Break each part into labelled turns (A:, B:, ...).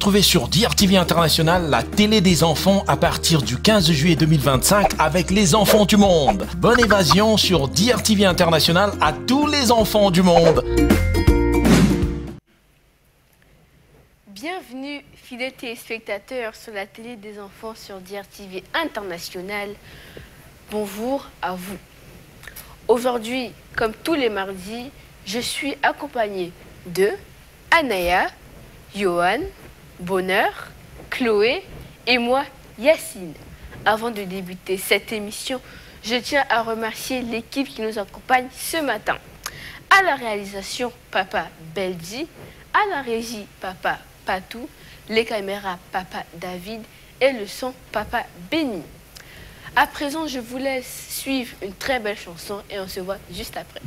A: Retrouvez sur DRTV International la télé des enfants à partir du 15 juillet 2025 avec les enfants du monde. Bonne évasion sur DRTV International à tous les enfants du monde.
B: Bienvenue, fidèles téléspectateurs, sur la télé des enfants sur DRTV International. Bonjour à vous. Aujourd'hui, comme tous les mardis, je suis accompagnée de Anaya, Johan, Bonheur, Chloé et moi, Yacine. Avant de débuter cette émission, je tiens à remercier l'équipe qui nous accompagne ce matin. À la réalisation, Papa Beldi, à la régie, Papa Patou, les caméras, Papa David et le son, Papa Benny. À présent, je vous laisse suivre une très belle chanson et on se voit juste après.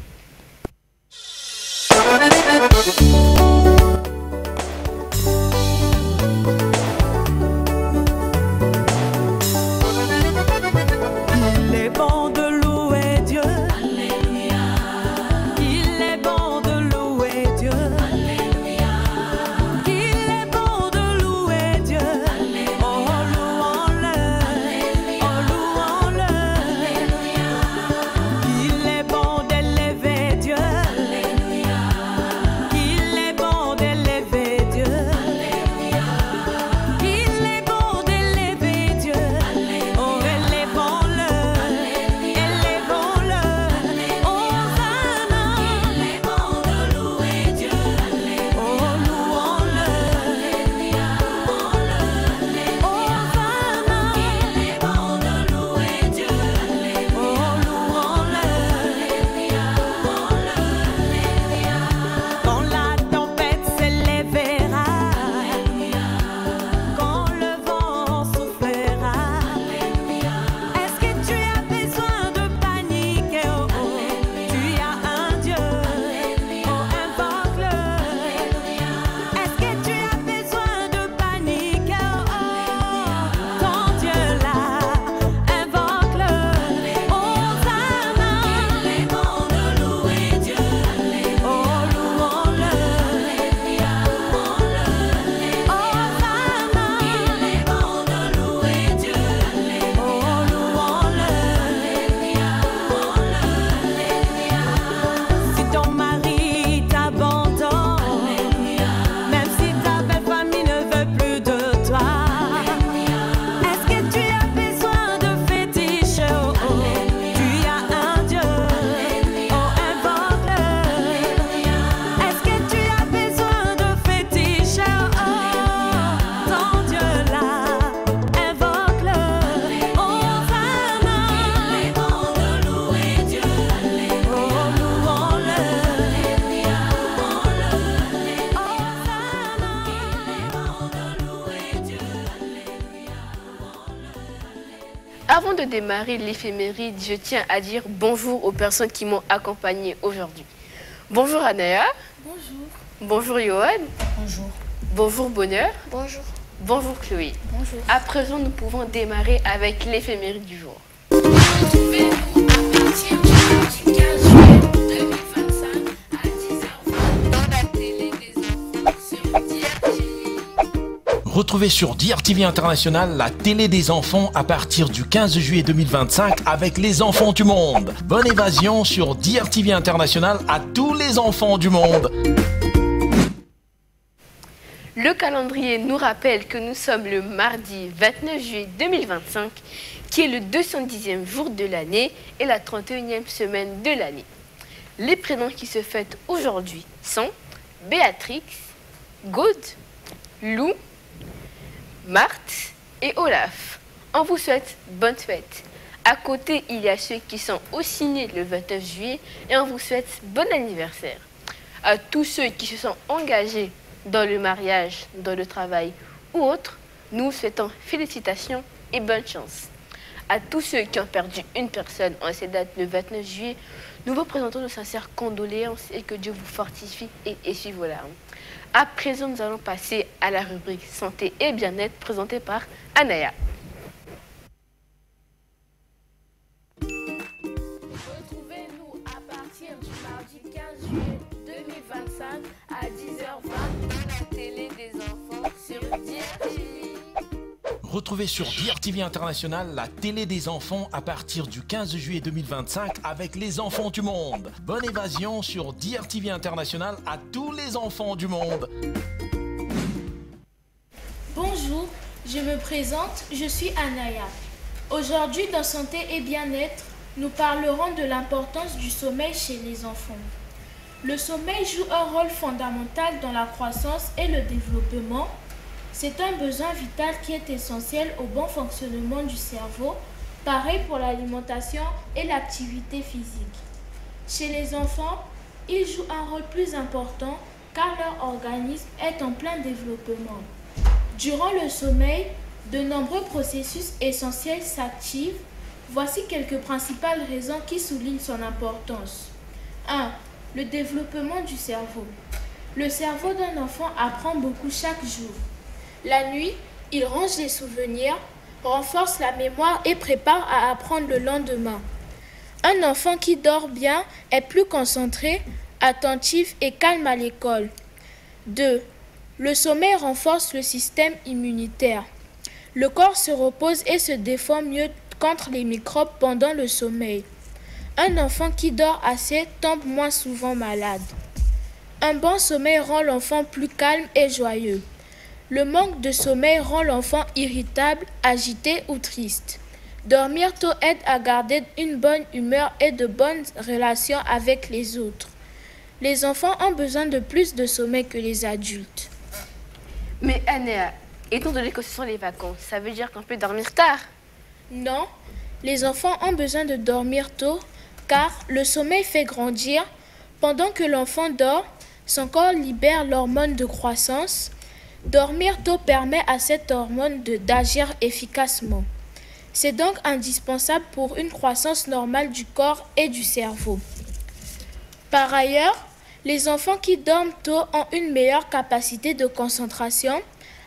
C: Il est bon de louer Dieu. Alléluia. Il est bon de louer Dieu. Alléluia. Il est bon de louer Dieu. Alléluia. Oh, louons-le. Alléluia. Oh, louons-le. Alléluia. Il est bon d'élever Dieu. Alléluia. Il est bon d'élever Dieu. Alléluia. Il est bon d'élever Dieu. Alléluia. Oh, élevons-le. Élevons-le. Hosanna. Il est bon de louer Dieu. Oh, louons-le. Alléluia. Hosanna. Il est bon de louer Dieu. Oh, louons-le. Alléluia. Quand la tempête s'élèvera, quand le vent soufflera, est-ce que tu as besoin de paniquer? Oh, oh, tu as un Dieu, oh, invoque-le. Est-ce que tu as besoin de paniquer? Oh, oh, ton Dieu là, invoque-le. Hosanna, il est bon de louer Dieu. Oh, louons-le. Hosanna, il est bon de louer Dieu. Oh, louons-le. Si ton mari t'abandonne, même si ta belle famille ne veut plus de toi, est-ce que tu as besoin de fétiche? Oh, oh, tu as un Dieu, oh, invoque-le. Est-ce que tu as besoin de fétiche? Oh, oh, ton Dieu là, invoque-le. Hosanna, il est bon de louer Dieu. Oh, louons-le.
B: Avant de démarrer l'éphéméride, je tiens à dire bonjour aux personnes qui m'ont accompagné aujourd'hui. Bonjour Anaya.
D: Bonjour.
B: Bonjour Johan.
D: Bonjour.
B: Bonjour Bonheur.
D: Bonjour.
B: Bonjour Chloé.
D: Bonjour.
B: À présent, nous pouvons démarrer avec l'éphéméride du jour.
D: Retrouvez-nous à partir du mardi 15 juillet 2025 à 10h20 dans la télé des enfants sur DRTV.
A: Retrouvez sur DRTV International la télé des enfants à partir du 15 juillet 2025 avec les enfants du monde. Bonne évasion sur DRTV International à tous les enfants du monde.
B: Le calendrier nous rappelle que nous sommes le mardi 29 juillet 2025, qui est le 210e jour de l'année et la 31e semaine de l'année. Les prénoms qui se fêtent aujourd'hui sont Béatrix, Gaude, Lou, Marthe et Olaf. On vous souhaite bonne fête. À côté, il y a ceux qui sont aussi nés le 29 juillet et on vous souhaite bon anniversaire. À tous ceux qui se sont engagés dans le mariage, dans le travail ou autre, nous vous souhaitons félicitations et bonne chance. À tous ceux qui ont perdu une personne en cette date le 29 juillet, nous vous présentons nos sincères condoléances et que Dieu vous fortifie et essuie vos larmes. À présent, nous allons passer à la rubrique santé et bien-être présentée par Anaya.
D: Retrouvez-nous à partir du mardi 15 juillet 2025 à 10h20 dans la télé des enfants sur
A: Retrouvez sur DRTV International la télé des enfants à partir du 15 juillet 2025 avec les enfants du monde. Bonne évasion sur DRTV International à tous les enfants du monde.
E: Bonjour, je me présente, je suis Anaya. Aujourd'hui, dans Santé et Bien-être, nous parlerons de l'importance du sommeil chez les enfants. Le sommeil joue un rôle fondamental dans la croissance et le développement. C'est un besoin vital qui est essentiel au bon fonctionnement du cerveau, pareil pour l'alimentation et l'activité physique. Chez les enfants, il joue un rôle plus important car leur organisme est en plein développement. Durant le sommeil, de nombreux processus essentiels s'activent. Voici quelques principales raisons qui soulignent son importance. 1. Le développement du cerveau. Le cerveau d'un enfant apprend beaucoup chaque jour. La nuit, il range les souvenirs, renforce la mémoire et prépare à apprendre le lendemain. Un enfant qui dort bien est plus concentré, attentif et calme à l'école. 2. Le sommeil renforce le système immunitaire. Le corps se repose et se défend mieux contre les microbes pendant le sommeil. Un enfant qui dort assez tombe moins souvent malade. Un bon sommeil rend l'enfant plus calme et joyeux. Le manque de sommeil rend l'enfant irritable, agité ou triste. Dormir tôt aide à garder une bonne humeur et de bonnes relations avec les autres. Les enfants ont besoin de plus de sommeil que les adultes.
B: Mais Anna, étant donné que ce sont les vacances, ça veut dire qu'on peut dormir tard?
E: Non, les enfants ont besoin de dormir tôt car le sommeil fait grandir. Pendant que l'enfant dort, son corps libère l'hormone de croissance. Dormir tôt permet à cette hormone d'agir efficacement. C'est donc indispensable pour une croissance normale du corps et du cerveau. Par ailleurs, les enfants qui dorment tôt ont une meilleure capacité de concentration,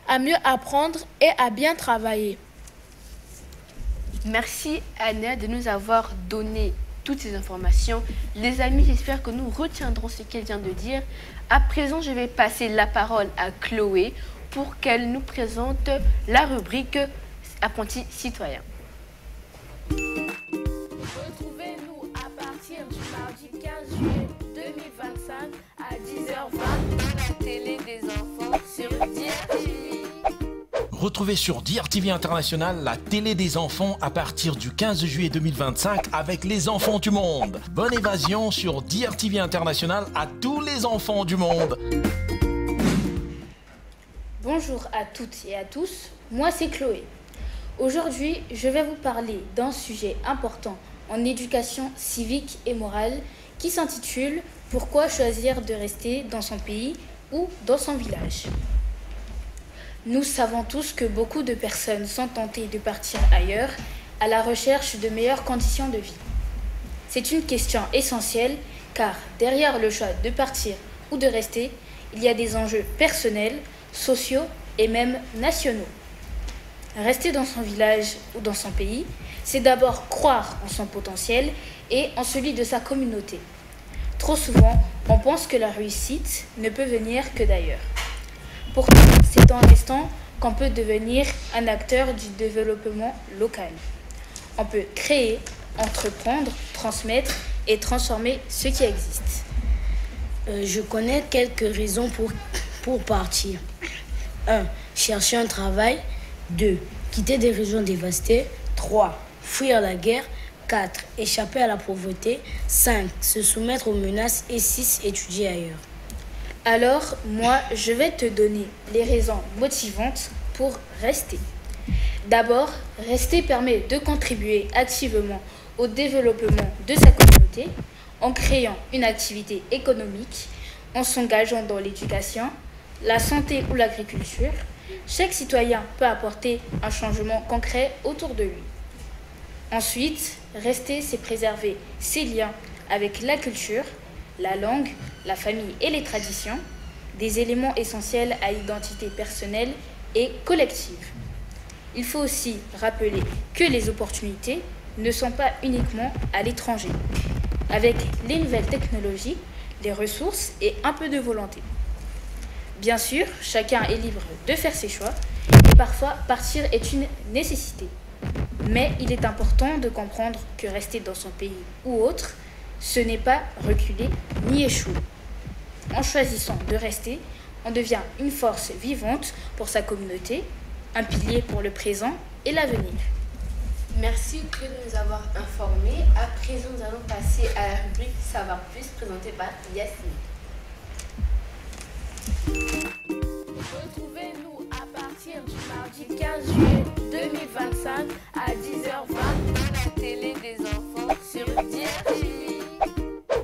E: à mieux apprendre et à bien travailler.
B: Merci Anna de nous avoir donné toutes ces informations. Les amis, j'espère que nous retiendrons ce qu'elle vient de dire. À présent, je vais passer la parole à Chloé pour qu'elle nous présente la rubrique Apprenti citoyen.
F: Retrouvez-nous à partir du mardi 15 juillet 2025 à 10h20 dans la télé des enfants sur DRTV.
A: Retrouvez sur DRTV International la télé des enfants à partir du 15 juillet 2025 avec les enfants du monde. Bonne évasion sur DRTV International à tous les enfants du monde.
G: Bonjour à toutes et à tous, moi c'est Chloé. Aujourd'hui, je vais vous parler d'un sujet important en éducation civique et morale qui s'intitule « Pourquoi choisir de rester dans son pays ou dans son village ?» Nous savons tous que beaucoup de personnes sont tentées de partir ailleurs à la recherche de meilleures conditions de vie. C'est une question essentielle car derrière le choix de partir ou de rester, il y a des enjeux personnels, sociaux et même nationaux. Rester dans son village ou dans son pays, c'est d'abord croire en son potentiel et en celui de sa communauté. Trop souvent, on pense que la réussite ne peut venir que d'ailleurs. Pourtant, c'est en restant qu'on peut devenir un acteur du développement local. On peut créer, entreprendre, transmettre et transformer ce qui existe.
H: Je connais quelques raisons pour partir. 1. Chercher un travail. 2. Quitter des régions dévastées. 3. Fuir la guerre. 4. Échapper à la pauvreté. 5. Se soumettre aux menaces. Et 6. Étudier ailleurs.
G: Alors, moi, je vais te donner les raisons motivantes pour rester. D'abord, rester permet de contribuer activement au développement de sa communauté en créant une activité économique, en s'engageant dans l'éducation, la santé ou l'agriculture. Chaque citoyen peut apporter un changement concret autour de lui. Ensuite, rester, c'est préserver ses liens avec la culture, la langue, la famille et les traditions, des éléments essentiels à l'identité personnelle et collective. Il faut aussi rappeler que les opportunités ne sont pas uniquement à l'étranger. Avec les nouvelles technologies, les ressources et un peu de volonté. Bien sûr, chacun est libre de faire ses choix, Et parfois, partir est une nécessité. Mais il est important de comprendre que rester dans son pays ou autre, ce n'est pas reculer ni échouer. En choisissant de rester, on devient une force vivante pour sa communauté, un pilier pour le présent et l'avenir.
B: Merci Claude de nous avoir informés. À présent, nous allons passer à la rubrique Savoir plus présentée par Yacine.
F: Retrouvez-nous à partir du mardi 15 juillet 2025 à 10h20 dans la télé des enfants sur DRTV.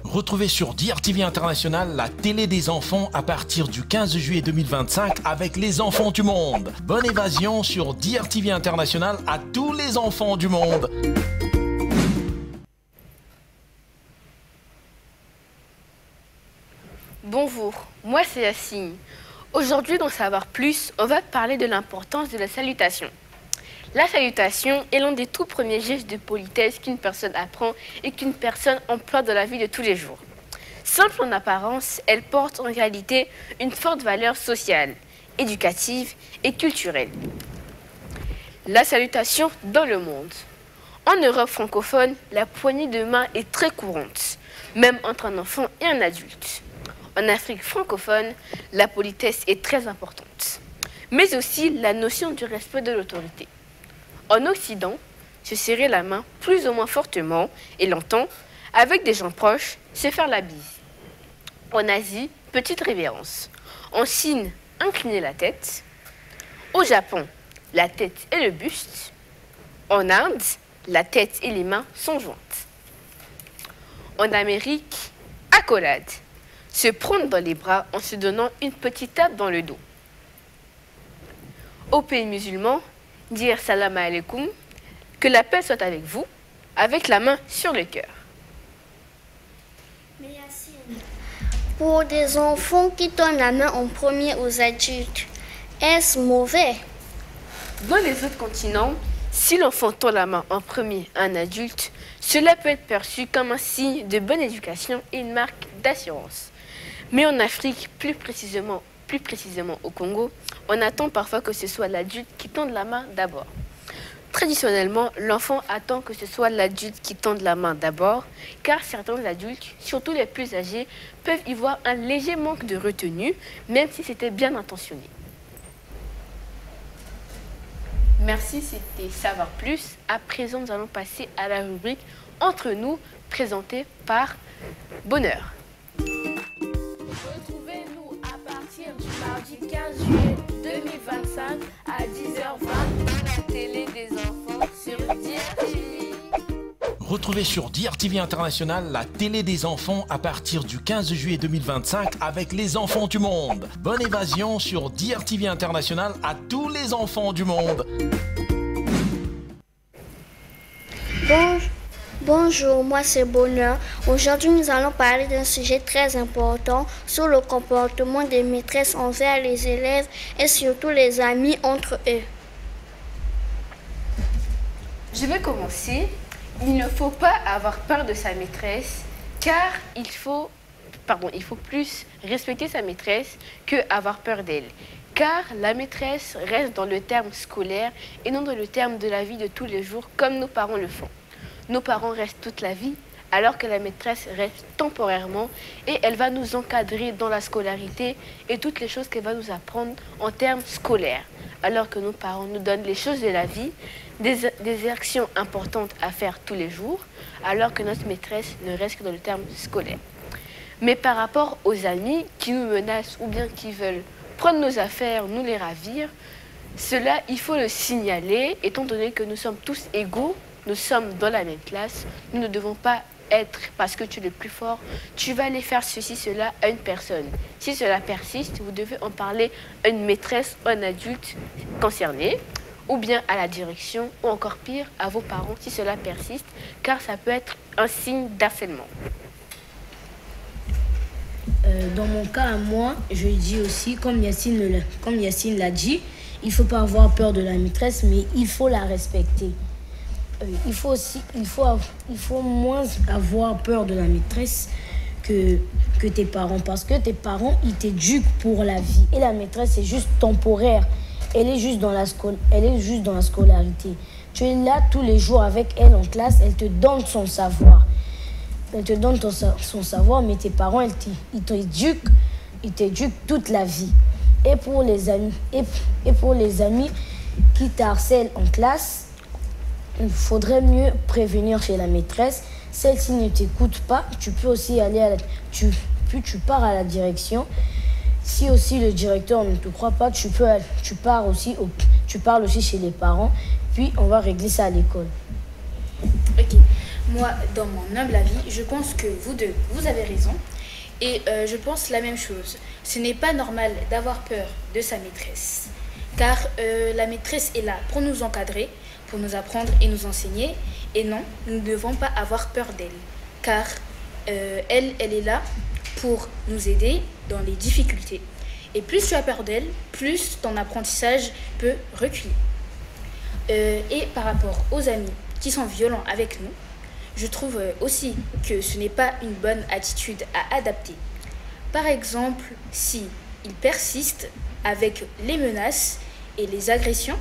A: Retrouvez sur DRTV International la télé des enfants à partir du 15 juillet 2025 avec les enfants du monde. Bonne évasion sur DRTV International à tous les enfants du monde.
B: Bonjour, moi c'est Yacine. Aujourd'hui, dans Savoir Plus, on va parler de l'importance de la salutation. La salutation est l'un des tout premiers gestes de politesse qu'une personne apprend et qu'une personne emploie dans la vie de tous les jours. Simple en apparence, elle porte en réalité une forte valeur sociale, éducative et culturelle. La salutation dans le monde. En Europe francophone, la poignée de main est très courante, même entre un enfant et un adulte. En Afrique francophone, la politesse est très importante, mais aussi la notion du respect de l'autorité. En Occident, se serrer la main plus ou moins fortement et longtemps avec des gens proches, c'est faire la bise. En Asie, petite révérence. En Chine, incliner la tête. Au Japon, la tête et le buste. En Inde, la tête et les mains sont jointes. En Amérique, accolade. Se prendre dans les bras en se donnant une petite tape dans le dos. Au pays musulman, dire salam alaikum, que la paix soit avec vous, avec la main sur le cœur.
I: Pour des enfants qui tendent la main en premier aux adultes, est-ce mauvais?
B: Dans les autres continents, si l'enfant tend la main en premier à un adulte, cela peut être perçu comme un signe de bonne éducation et une marque d'assurance. Mais en Afrique, plus précisément au Congo, on attend parfois que ce soit l'adulte qui tende la main d'abord. Traditionnellement, l'enfant attend que ce soit l'adulte qui tende la main d'abord, car certains adultes, surtout les plus âgés, peuvent y voir un léger manque de retenue, même si c'était bien intentionné. Merci, c'était Savoir Plus. À présent, nous allons passer à la rubrique Entre nous, présentée par Bonheur.
F: Retrouvez-nous à partir du mardi 15 juillet 2025 à 10h20 dans la télé des enfants sur DRTV.
A: Retrouvez sur DRTV International la télé des enfants à partir du 15 juillet 2025 avec les enfants du monde. Bonne évasion sur DRTV International à tous les enfants du monde.
I: Bonjour, moi c'est Bonheur. Aujourd'hui, nous allons parler d'un sujet très important sur le comportement des maîtresses envers les élèves et surtout les amis entre eux.
B: Je vais commencer. Il ne faut pas avoir peur de sa maîtresse, car il faut plus respecter sa maîtresse que avoir peur d'elle. Car la maîtresse reste dans le terme scolaire et non dans le terme de la vie de tous les jours comme nos parents le font. Nos parents restent toute la vie, alors que la maîtresse reste temporairement et elle va nous encadrer dans la scolarité et toutes les choses qu'elle va nous apprendre en termes scolaires. Alors que nos parents nous donnent les choses de la vie, des actions importantes à faire tous les jours, alors que notre maîtresse ne reste que dans le terme scolaire. Mais par rapport aux amis qui nous menacent ou bien qui veulent prendre nos affaires, nous les ravir, cela, il faut le signaler, étant donné que nous sommes tous égaux, nous sommes dans la même classe, nous ne devons pas être, parce que tu es le plus fort, tu vas aller faire ceci, cela à une personne. Si cela persiste, vous devez en parler à une maîtresse ou à un adulte concerné, ou bien à la direction, ou encore pire, à vos parents si cela persiste, car ça peut être un signe d'harcèlement.
H: Dans mon cas, à moi, je dis aussi, comme Yacine l'a dit, il ne faut pas avoir peur de la maîtresse, mais il faut la respecter. Il faut moins avoir peur de la maîtresse que tes parents, parce que tes parents, ils t'éduquent pour la vie. Et la maîtresse, c'est juste temporaire. elle est juste dans la scolarité. Tu es là tous les jours avec elle en classe, elle te donne son savoir. Elle te donne son savoir, mais tes parents, ils t'éduquent toute la vie. Et pour les amis qui t'harcèlent en classe, il faudrait mieux prévenir chez la maîtresse. Celle-ci ne t'écoute pas, tu peux aussi aller tu pars à la direction. Si aussi le directeur ne te croit pas, tu parles aussi chez les parents, puis on va régler ça à l'école.
G: Ok, moi, dans mon humble avis, je pense que vous avez raison. Et je pense la même chose. Ce n'est pas normal d'avoir peur de sa maîtresse. Car la maîtresse est là pour nous encadrer, pour nous apprendre et nous enseigner. Et non, nous ne devons pas avoir peur d'elle. Car elle est là pour nous aider dans les difficultés. Et plus tu as peur d'elle, plus ton apprentissage peut reculer. Et par rapport aux amis qui sont violents avec nous, je trouve aussi que ce n'est pas une bonne attitude à adapter. Par exemple, si ils persistent avec les menaces et les agressions,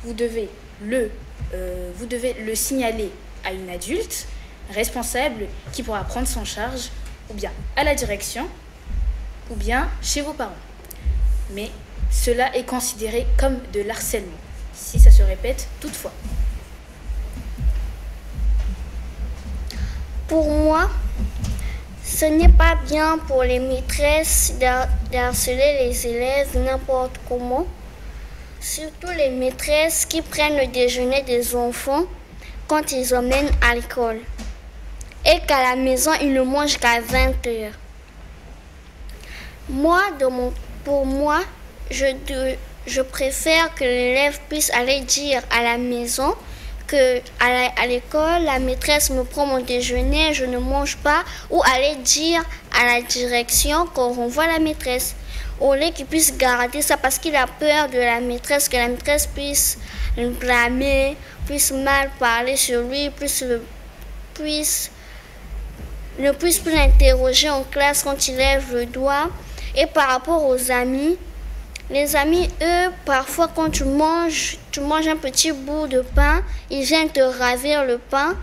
G: vous devez le signaler à une adulte responsable qui pourra prendre son charge, ou bien à la direction, ou bien chez vos parents. Mais cela est considéré comme de l'harcèlement, si ça se répète toutefois.
I: Pour moi, ce n'est pas bien pour les maîtresses d'harceler les élèves n'importe comment. Surtout les maîtresses qui prennent le déjeuner des enfants quand ils emmènent à l'école. Et qu'à la maison, ils ne mangent qu'à 20h. Pour moi, je préfère que l'élève puisse aller dire à la maison qu'à l'école, la maîtresse me prend mon déjeuner, je ne mange pas, ou aller dire à la direction qu'on renvoie la maîtresse. Au lieu qu'il puisse garder ça parce qu'il a peur de la maîtresse, que la maîtresse puisse le blâmer, puisse mal parler sur lui, ne puisse plus l'interroger en classe quand il lève le doigt. Et par rapport aux amis, les amis, eux, parfois quand tu manges un petit bout de pain, ils viennent te ravir le pain.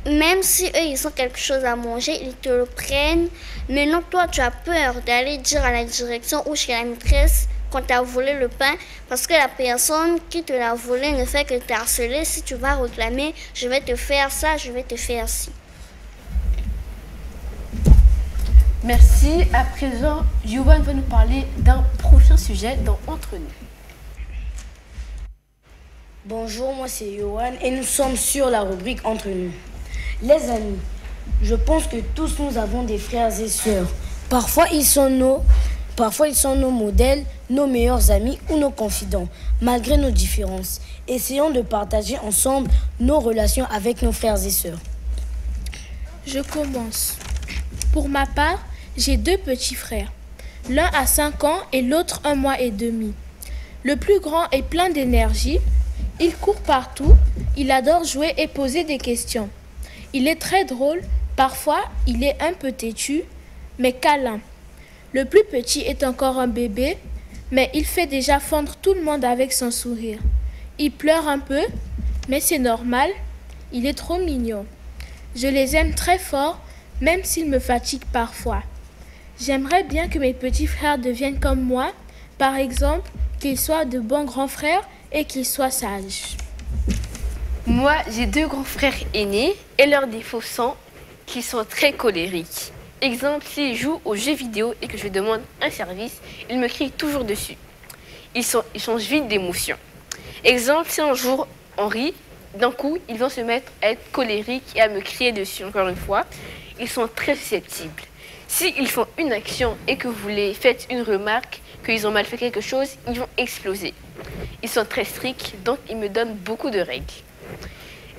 I: Même si eux, ils ont quelque chose à manger, ils te le prennent. Mais non, toi, tu as peur d'aller dire à la direction ou chez la maîtresse qu'on t'a volé le pain parce que la personne qui te l'a volé ne fait que t'harceler. Si tu vas réclamer, je vais te faire ça, je vais te faire ci.
B: Merci. À présent, Yohan va nous parler d'un prochain sujet dans Entre nous.
H: Bonjour, moi c'est Yohan et nous sommes sur la rubrique Entre nous. Les amis, je pense que tous nous avons des frères et sœurs. Parfois ils sont nos modèles, nos meilleurs amis ou nos confidents, malgré nos différences. Essayons de partager ensemble nos relations avec nos frères et sœurs.
E: Je commence. Pour ma part, j'ai 2 petits frères. L'un a 5 ans et l'autre 1 mois et demi. Le plus grand est plein d'énergie. Il court partout. Il adore jouer et poser des questions. Il est très drôle. Parfois, il est un peu têtu, mais câlin. Le plus petit est encore un bébé, mais il fait déjà fondre tout le monde avec son sourire. Il pleure un peu, mais c'est normal. Il est trop mignon. Je les aime très fort, même s'ils me fatiguent parfois. J'aimerais bien que mes petits frères deviennent comme moi, par exemple, qu'ils soient de bons grands frères et qu'ils soient sages.
B: Moi, j'ai 2 grands frères aînés et leurs défauts sont qu'ils sont très colériques. Exemple, s'ils jouent aux jeux vidéo et que je demande un service, ils me crient toujours dessus. Ils changent vite d'émotion. Exemple, si un jour on rit, d'un coup, ils vont se mettre à être colériques et à me crier dessus. Encore une fois, ils sont très susceptibles. S'ils font une action et que vous les faites une remarque, qu'ils ont mal fait quelque chose, ils vont exploser. Ils sont très stricts, donc ils me donnent beaucoup de règles.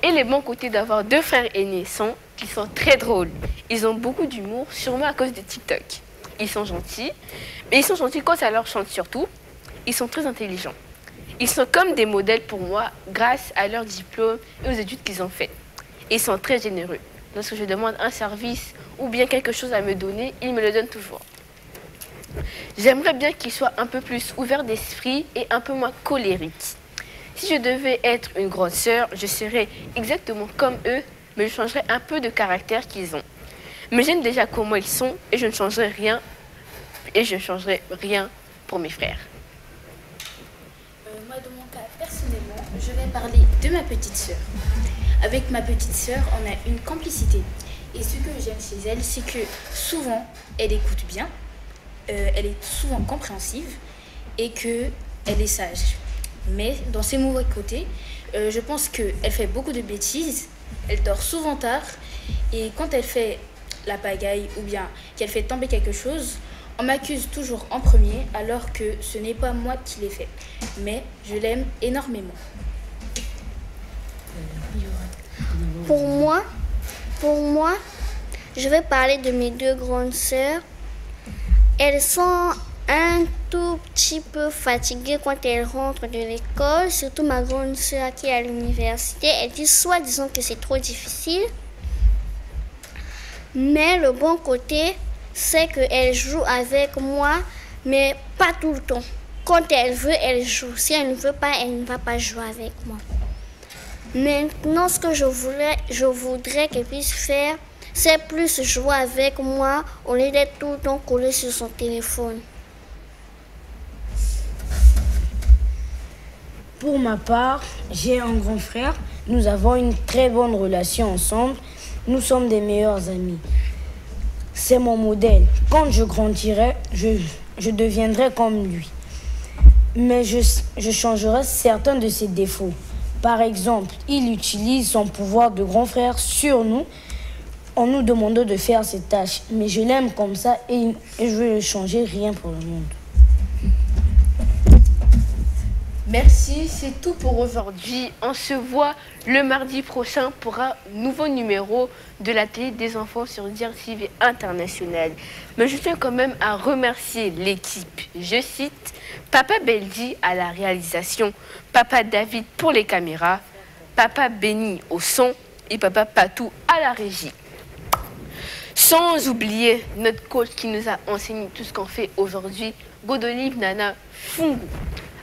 B: Et les bons côtés d'avoir 2 frères aînés sont qu'ils sont très drôles. Ils ont beaucoup d'humour, sûrement à cause de TikTok. Ils sont gentils, mais ils sont gentils quand ça leur chante surtout. Ils sont très intelligents. Ils sont comme des modèles pour moi grâce à leur diplôme et aux études qu'ils ont faites. Ils sont très généreux. Lorsque je demande un service ou bien quelque chose à me donner, ils me le donnent toujours. J'aimerais bien qu'il soit un peu plus ouvert d'esprit et un peu moins colérique. Si je devais être une grande sœur, je serais exactement comme eux, mais je changerais un peu de caractère qu'ils ont. Mais j'aime déjà comment ils sont et je ne changerai rien. Et je ne changerai rien pour mes frères.
G: Moi, dans mon cas, personnellement, je vais parler de ma petite sœur. Avec ma petite sœur, on a une complicité. Et ce que j'aime chez elle, c'est que souvent, elle écoute bien, elle est souvent compréhensive et qu'elle est sage. Mais dans ses mauvais côtés, je pense qu'elle fait beaucoup de bêtises, elle dort souvent tard et quand elle fait la pagaille ou bien qu'elle fait tomber quelque chose, on m'accuse toujours en premier alors que ce n'est pas moi qui l'ai fait. Mais je l'aime énormément.
I: Pour moi, je vais parler de mes deux grandes sœurs. Elles sont un tout petit peu fatiguées quand elles rentrent de l'école, surtout ma grande sœur qui est à l'université. Elle dit soi-disant que c'est trop difficile. Mais le bon côté, c'est qu'elle joue avec moi, mais pas tout le temps. Quand elle veut, elle joue. Si elle ne veut pas, elle ne va pas jouer avec moi. Maintenant, ce que je voudrais qu'elle puisse faire, c'est plus jouer avec moi au lieu d'être tout le temps collée sur son téléphone.
H: Pour ma part, j'ai un grand frère. Nous avons une très bonne relation ensemble. Nous sommes des meilleurs amis. C'est mon modèle. Quand je grandirai, je deviendrai comme lui. Mais je changerai certains de ses défauts. Par exemple, il utilise son pouvoir de grand frère sur nous en nous demandant de faire ses tâches. Mais je l'aime comme ça et je veux changer rien pour le monde.
B: Merci, c'est tout pour aujourd'hui. On se voit le mardi prochain pour un nouveau numéro de la télé des enfants sur DRTV International. Mais je tiens quand même à remercier l'équipe. Je cite Papa Beldi à la réalisation, Papa David pour les caméras, Papa Benny au son et Papa Patou à la régie. Sans oublier notre coach qui nous a enseigné tout ce qu'on fait aujourd'hui, Godolive Nana Fungu.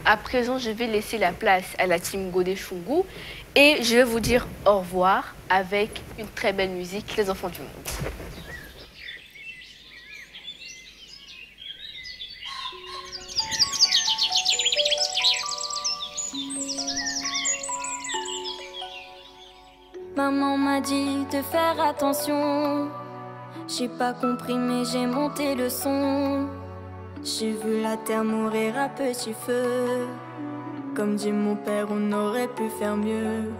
B: À présent, je vais laisser la place à la team Godé Fungu et je vais vous dire au revoir avec une très belle musique, Les enfants du monde.
C: Maman m'a dit de faire attention. J'ai pas compris mais j'ai monté le son. J'ai vu la terre mourir à petit feu. Comme dit mon père, on aurait pu faire mieux.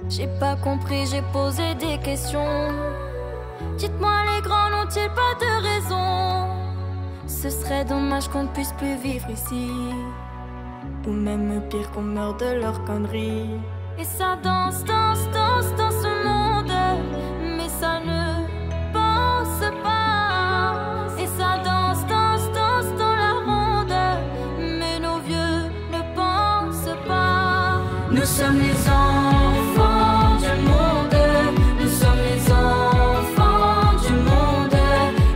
C: J'ai pas compris, j'ai posé des questions. Dites-moi, les grands n'ont-ils pas de raison? Ce serait dommage qu'on ne puisse plus vivre ici, ou même pire qu'on meure de leurs conneries. Et ça danse, danse, danse dans ce monde, mais ça ne pense pas. Et ça danse, danse, danse dans la ronde, mais nos vieux ne pensent pas. Nous sommes les enfants du monde, nous sommes les enfants du monde.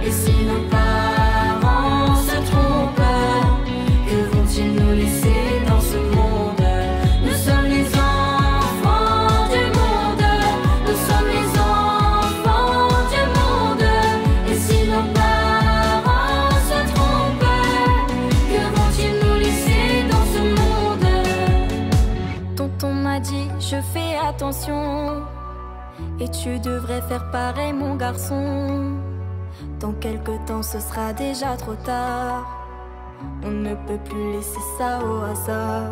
C: Et si nos parents se trompent, que vont-ils nous laisser dans ce monde? Nous sommes les enfants du monde, nous sommes les enfants du monde. Et si nos parents se trompent, que vont-ils nous laisser dans ce monde? Tonton m'a dit, je fais attention, et tu devrais faire pareil mon garçon. Dans quelque temps ce sera déjà trop tard, on ne peut plus laisser ça au hasard.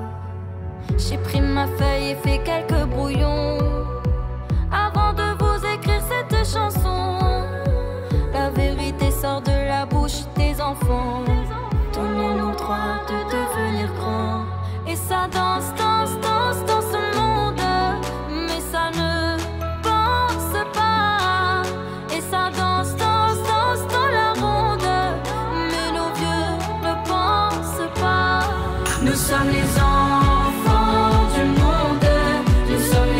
C: J'ai pris ma feuille et fait quelques brouillons avant de vous écrire cette chanson. La vérité sort de la bouche des enfants. Donnons-nous droit de devenir grands. Et ça danse, danse, danse dans ce monde, mais ça ne pense pas. Et ça danse, danse, danse dans la ronde, mais nos vieux ne pensent pas. Nous sommes les enfants du monde, nous sommes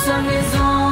C: sommes les enfants.